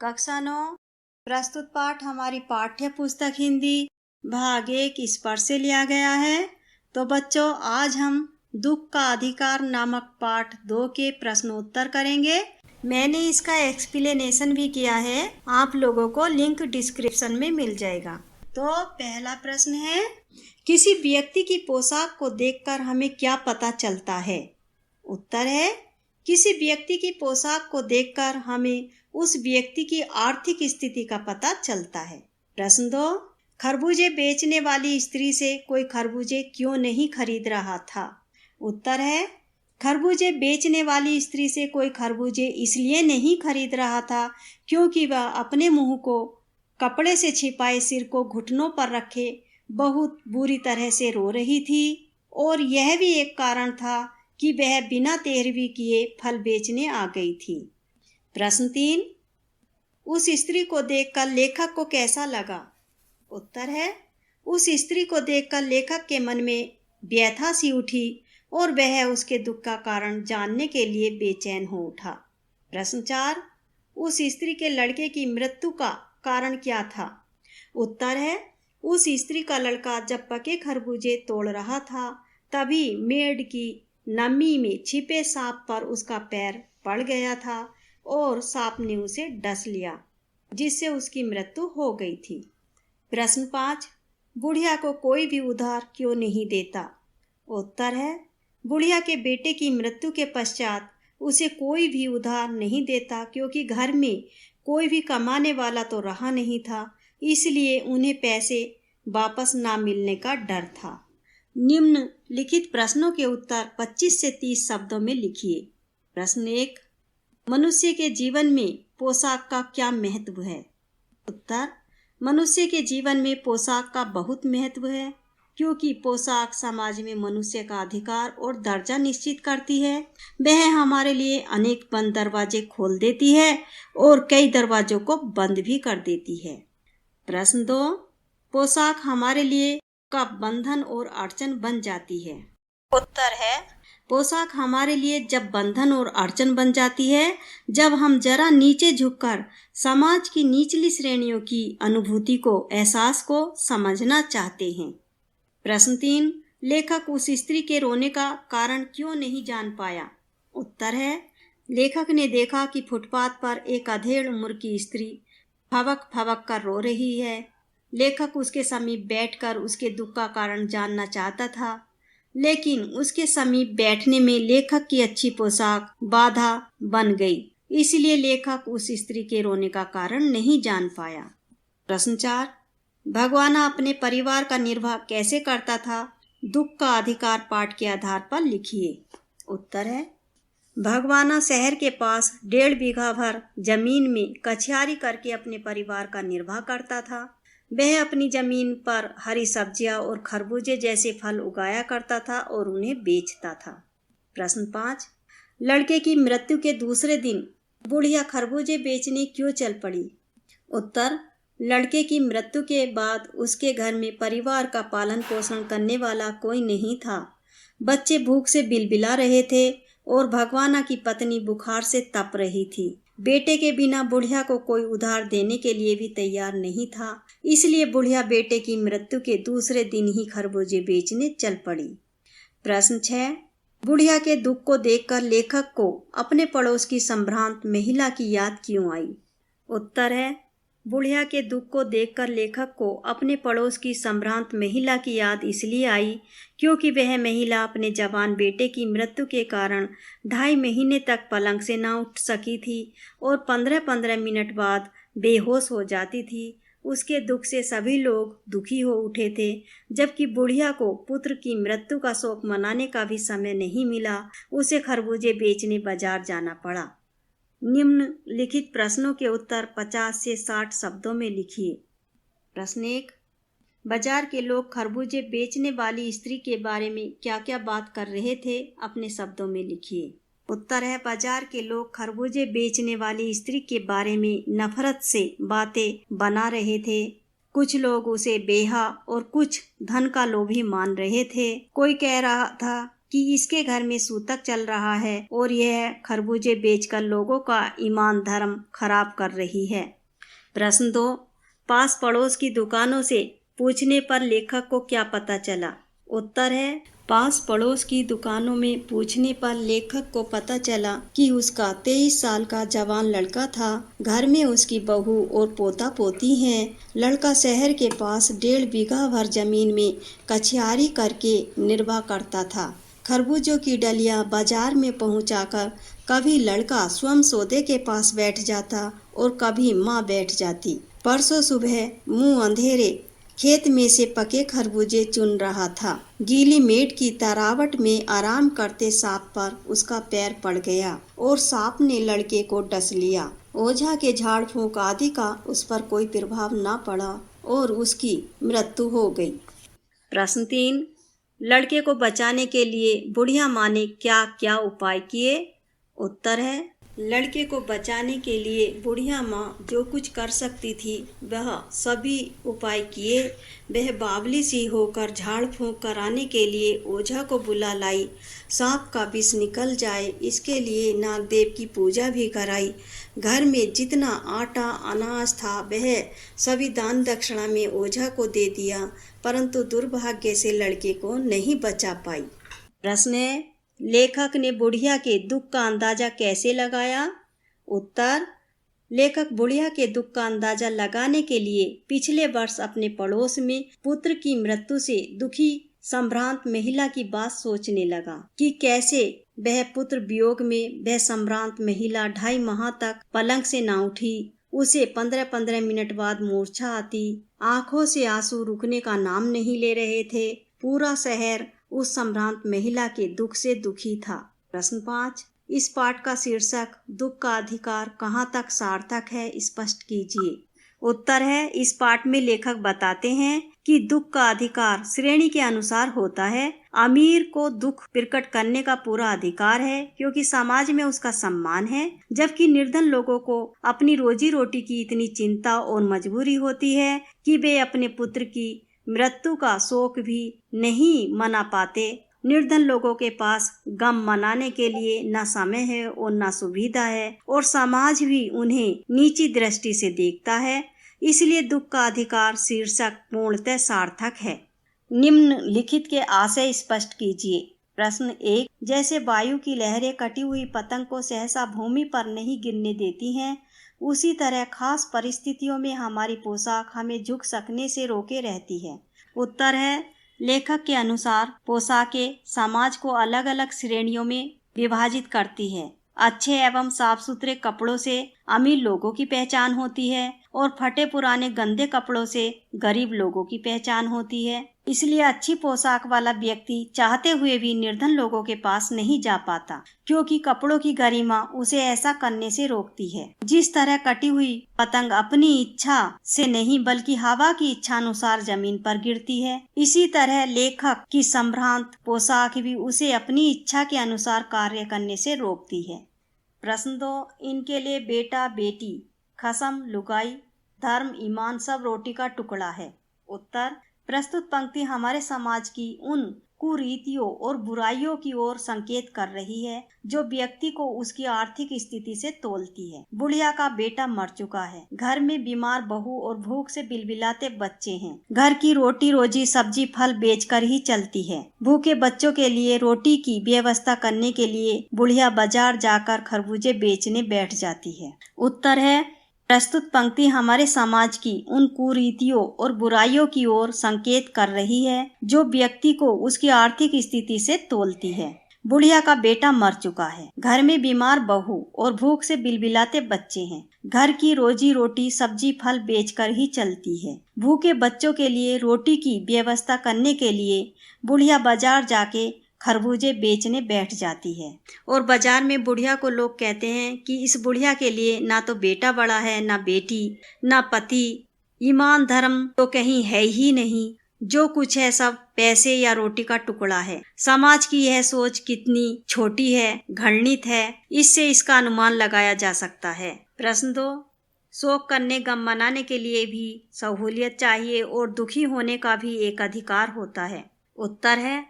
कक्षा 9 प्रस्तुत पाठ हमारी पाठ्य पुस्तक हिंदी भाग 1 स्पर्श से लिया गया है। तो बच्चों, आज हम दुख का अधिकार नामक पाठ 2 के प्रश्नोत्तर करेंगे। मैंने इसका एक्सप्लेनेशन भी किया है, आप लोगों को लिंक डिस्क्रिप्शन में मिल जाएगा। तो पहला प्रश्न है, किसी व्यक्ति की पोशाक को देखकर हमें क्या पता चलता है? उत्तर है, किसी व्यक्ति की पोशाक को देखकर हमें उस व्यक्ति की आर्थिक स्थिति का पता चलता है। प्रश्न 2, खरबूजे बेचने वाली स्त्री से कोई खरबूजे क्यों नहीं खरीद रहा था? उत्तर है, खरबूजे बेचने वाली स्त्री से कोई खरबूजे इसलिए नहीं खरीद रहा था क्योंकि वह अपने मुंह को कपड़े से छिपाए सिर को घुटनों पर रखे बहुत बुरी तरह से रो रही थी, और यह भी एक कारण था कि वह बिना तेरहवीं किए फल बेचने आ गई थी। प्रश्न 3, उस स्त्री को देखकर लेखक को कैसा लगा? उत्तर है, उस स्त्री को देखकर लेखक के मन में व्यथा सी उठी और वह उसके दुख का कारण जानने के लिए बेचैन हो उठा। प्रश्न 4, उस स्त्री के लड़के की मृत्यु का कारण क्या था? उत्तर है, उस स्त्री का लड़का जब पके खरबूजे तोड़ रहा था तभी मेड़ की नमी में छिपे सांप पर उसका पैर पड़ गया था और सांप ने उसे डस लिया, जिससे उसकी मृत्यु हो गई थी। प्रश्न 5, बुढ़िया को कोई भी उधार क्यों नहीं देता? उत्तर है, बुढ़िया के बेटे की मृत्यु के पश्चात उसे कोई भी उधार नहीं देता क्योंकि घर में कोई भी कमाने वाला तो रहा नहीं था, इसलिए उन्हें पैसे वापस ना मिलने का डर था। निम्नलिखित प्रश्नों के उत्तर 25 से 30 शब्दों में लिखिए। प्रश्न 1, मनुष्य के जीवन में पोशाक का क्या महत्व है? उत्तर, मनुष्य के जीवन में पोशाक का बहुत महत्व है क्योंकि पोशाक समाज में मनुष्य का अधिकार और दर्जा निश्चित करती है। वह हमारे लिए अनेक बंद दरवाजे खोल देती है और कई दरवाजों को बंद भी कर देती है। प्रश्न 2, पोशाक हमारे लिए कब बंधन और अड़चन बन जाती है? उत्तर है, पोशाक हमारे लिए जब बंधन और अड़चन बन जाती है जब हम जरा नीचे झुककर समाज की निचली श्रेणियों की अनुभूति को, एहसास को समझना चाहते हैं। प्रश्न 3, लेखक उस स्त्री के रोने का कारण क्यों नहीं जान पाया? उत्तर है, लेखक ने देखा कि फुटपाथ पर एक अधेड़ उम्र की स्त्री फवक फवक कर रो रही है। लेखक उसके समीप बैठकर उसके दुख का कारण जानना चाहता था, लेकिन उसके समीप बैठने में लेखक की अच्छी पोशाक बाधा बन गई, इसलिए लेखक उस स्त्री के रोने का कारण नहीं जान पाया। प्रश्न 4, भगवाना अपने परिवार का निर्वाह कैसे करता था? दुख का अधिकार पाठ के आधार पर लिखिए। उत्तर है, भगवाना शहर के पास 1.5 बीघा भर जमीन में कछियारी करके अपने परिवार का निर्वाह करता था। वह अपनी जमीन पर हरी सब्जियां और खरबूजे जैसे फल उगाया करता था और उन्हें बेचता था। प्रश्न 5, लड़के की मृत्यु के दूसरे दिन बुढ़िया खरबूजे बेचने क्यों चल पड़ी? उत्तर, लड़के की मृत्यु के बाद उसके घर में परिवार का पालन पोषण करने वाला कोई नहीं था। बच्चे भूख से बिलबिला रहे थे और भगवाना की पत्नी बुखार से तप रही थी। बेटे के बिना बुढ़िया को कोई उधार देने के लिए भी तैयार नहीं था, इसलिए बुढ़िया बेटे की मृत्यु के दूसरे दिन ही खरबूजे बेचने चल पड़ी। प्रश्न 6, बुढ़िया के दुख को देखकर लेखक को अपने पड़ोस की संभ्रांत महिला की याद क्यों आई? उत्तर है, बुढ़िया के दुख को देखकर लेखक को अपने पड़ोस की संभ्रांत महिला की याद इसलिए आई क्योंकि वह महिला अपने जवान बेटे की मृत्यु के कारण 2.5 महीने तक पलंग से ना उठ सकी थी और 15-15 मिनट बाद बेहोश हो जाती थी। उसके दुख से सभी लोग दुखी हो उठे थे, जबकि बुढ़िया को पुत्र की मृत्यु का शोक मनाने का भी समय नहीं मिला। उसे खरबूजे बेचने बाजार जाना पड़ा। निम्नलिखित प्रश्नों के उत्तर 50 से 60 शब्दों में लिखिए। प्रश्न 1, बाजार के लोग खरबूजे बेचने वाली स्त्री के बारे में क्या क्या बात कर रहे थे? अपने शब्दों में लिखिए। उत्तर है, बाजार के लोग खरबूजे बेचने वाली स्त्री के बारे में नफरत से बातें बना रहे थे। कुछ लोग उसे बेहा और कुछ धन का लोभी मान रहे थे। कोई कह रहा था कि इसके घर में सूतक चल रहा है और यह खरबूजे बेचकर लोगों का ईमान धर्म खराब कर रही है। प्रश्न 2, पास पड़ोस की दुकानों से पूछने पर लेखक को क्या पता चला? उत्तर है, पास पड़ोस की दुकानों में पूछने पर लेखक को पता चला कि उसका 23 साल का जवान लड़का था। घर में उसकी बहू और पोता पोती हैं। लड़का शहर के पास 1.5 बीघा भर जमीन में कछियारी करके निर्वाह करता था। खरबूजों की डलियां बाजार में पहुंचाकर कभी लड़का स्वयं सौदे के पास बैठ जाता और कभी माँ बैठ जाती। परसों सुबह मुंह अंधेरे खेत में से पके खरबूजे चुन रहा था। गीली मेट की तरावट में आराम करते सांप पर उसका पैर पड़ गया और सांप ने लड़के को डस लिया। ओझा के झाड़ फूंक आदि का उस पर कोई प्रभाव न पड़ा और उसकी मृत्यु हो गई। प्रश्न 3, लड़के को बचाने के लिए बुढ़िया माँ ने क्या क्या उपाय किए? उत्तर है, लड़के को बचाने के लिए बुढ़िया माँ जो कुछ कर सकती थी वह सभी उपाय किए। वह बावली सी होकर झाड़ फूंक कराने के लिए ओझा को बुला लाई। सांप का विष निकल जाए इसके लिए नागदेव की पूजा भी कराई। घर में जितना आटा अनाज था वह सभी दान दक्षिणा में ओझा को दे दिया, परंतु दुर्भाग्य से लड़के को नहीं बचा पाई। प्रश्न है, लेखक ने बुढ़िया के दुख का अंदाजा कैसे लगाया? उत्तर, लेखक बुढ़िया के दुख का अंदाजा लगाने के लिए पिछले वर्ष अपने पड़ोस में पुत्र की मृत्यु से दुखी संभ्रांत महिला की बात सोचने लगा कि कैसे वह पुत्र वियोग में वह संभ्रांत महिला 2.5 माह तक पलंग से ना उठी। उसे 15-15 मिनट बाद मूर्छा आती। आंखों से आंसू रुकने का नाम नहीं ले रहे थे। पूरा शहर उस संभ्रांत महिला के दुख से दुखी था। प्रश्न 5, इस पाठ का शीर्षक दुख का अधिकार कहाँ तक सार्थक है स्पष्ट कीजिए। उत्तर है, इस पाठ में लेखक बताते हैं कि दुख का अधिकार श्रेणी के अनुसार होता है। अमीर को दुख प्रकट करने का पूरा अधिकार है क्योंकि समाज में उसका सम्मान है, जबकि निर्धन लोगों को अपनी रोजी रोटी की इतनी चिंता और मजबूरी होती है कि वे अपने पुत्र की मृत्यु का शोक भी नहीं मना पाते। निर्धन लोगों के पास गम मनाने के लिए न समय है और न सुविधा है और समाज भी उन्हें नीची दृष्टि से देखता है। इसलिए दुख का अधिकार शीर्षक पूर्णतः सार्थक है। निम्नलिखित के आशय स्पष्ट कीजिए। प्रश्न 1, जैसे वायु की लहरें कटी हुई पतंग को सहसा भूमि पर नहीं गिरने देती हैं, उसी तरह खास परिस्थितियों में हमारी पोशाक हमें झुक सकने से रोके रहती है। उत्तर है, लेखक के अनुसार पोशाकें समाज को अलग अलग श्रेणियों में विभाजित करती है। अच्छे एवं साफ सुथरे कपड़ों से अमीर लोगों की पहचान होती है और फटे पुराने गंदे कपड़ों से गरीब लोगों की पहचान होती है। इसलिए अच्छी पोशाक वाला व्यक्ति चाहते हुए भी निर्धन लोगों के पास नहीं जा पाता, क्योंकि कपड़ों की गरिमा उसे ऐसा करने से रोकती है। जिस तरह कटी हुई पतंग अपनी इच्छा से नहीं बल्कि हवा की इच्छा अनुसार जमीन पर गिरती है, इसी तरह लेखक की संभ्रांत पोशाक भी उसे अपनी इच्छा के अनुसार कार्य करने से रोकती है। प्रश्न 2, इनके लिए बेटा बेटी खसम लुगाई धर्म ईमान सब रोटी का टुकड़ा है। उत्तर, प्रस्तुत पंक्ति हमारे समाज की उन कुरीतियों और बुराइयों की ओर संकेत कर रही है जो व्यक्ति को उसकी आर्थिक स्थिति से तोलती है। बुढ़िया का बेटा मर चुका है। घर में बीमार बहू और भूख से बिलबिलाते बच्चे हैं। घर की रोटी रोजी सब्जी फल बेचकर ही चलती है। भूखे बच्चों के लिए रोटी की व्यवस्था करने के लिए बुढ़िया बाजार जाकर खरबूजे बेचने बैठ जाती है। उत्तर है, प्रस्तुत पंक्ति हमारे समाज की उन कुरीतियों और बुराइयों की ओर संकेत कर रही है जो व्यक्ति को उसकी आर्थिक स्थिति से तोलती है। बुढ़िया का बेटा मर चुका है। घर में बीमार बहू और भूख से बिलबिलाते बच्चे हैं। घर की रोजी रोटी सब्जी फल बेचकर ही चलती है। भूखे बच्चों के लिए रोटी की व्यवस्था करने के लिए बुढ़िया बाजार जाके खरबूजे बेचने बैठ जाती है। और बाजार में बुढ़िया को लोग कहते हैं कि इस बुढ़िया के लिए ना तो बेटा बड़ा है, ना बेटी, ना पति, ईमान धर्म तो कहीं है ही नहीं। जो कुछ है सब पैसे या रोटी का टुकड़ा है। समाज की यह सोच कितनी छोटी है, घृणित है, इससे इसका अनुमान लगाया जा सकता है। प्रश्न 2, शोक करने गम मनाने के लिए भी सहूलियत चाहिए और दुखी होने का भी एक अधिकार होता है। उत्तर है,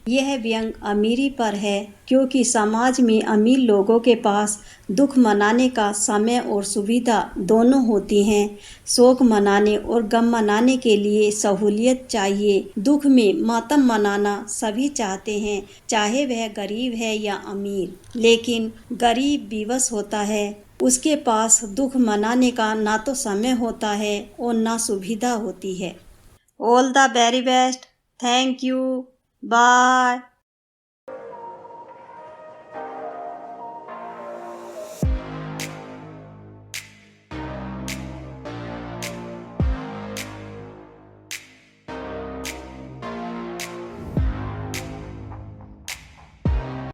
यह व्यंग अमीरी पर है, क्योंकि समाज में अमीर लोगों के पास दुख मनाने का समय और सुविधा दोनों होती हैं। शोक मनाने और गम मनाने के लिए सहूलियत चाहिए। दुख में मातम मनाना सभी चाहते हैं, चाहे वह गरीब है या अमीर। लेकिन गरीब विवश होता है, उसके पास दुख मनाने का ना तो समय होता है और ना सुविधा होती है। All the very best. Thank you. Bye.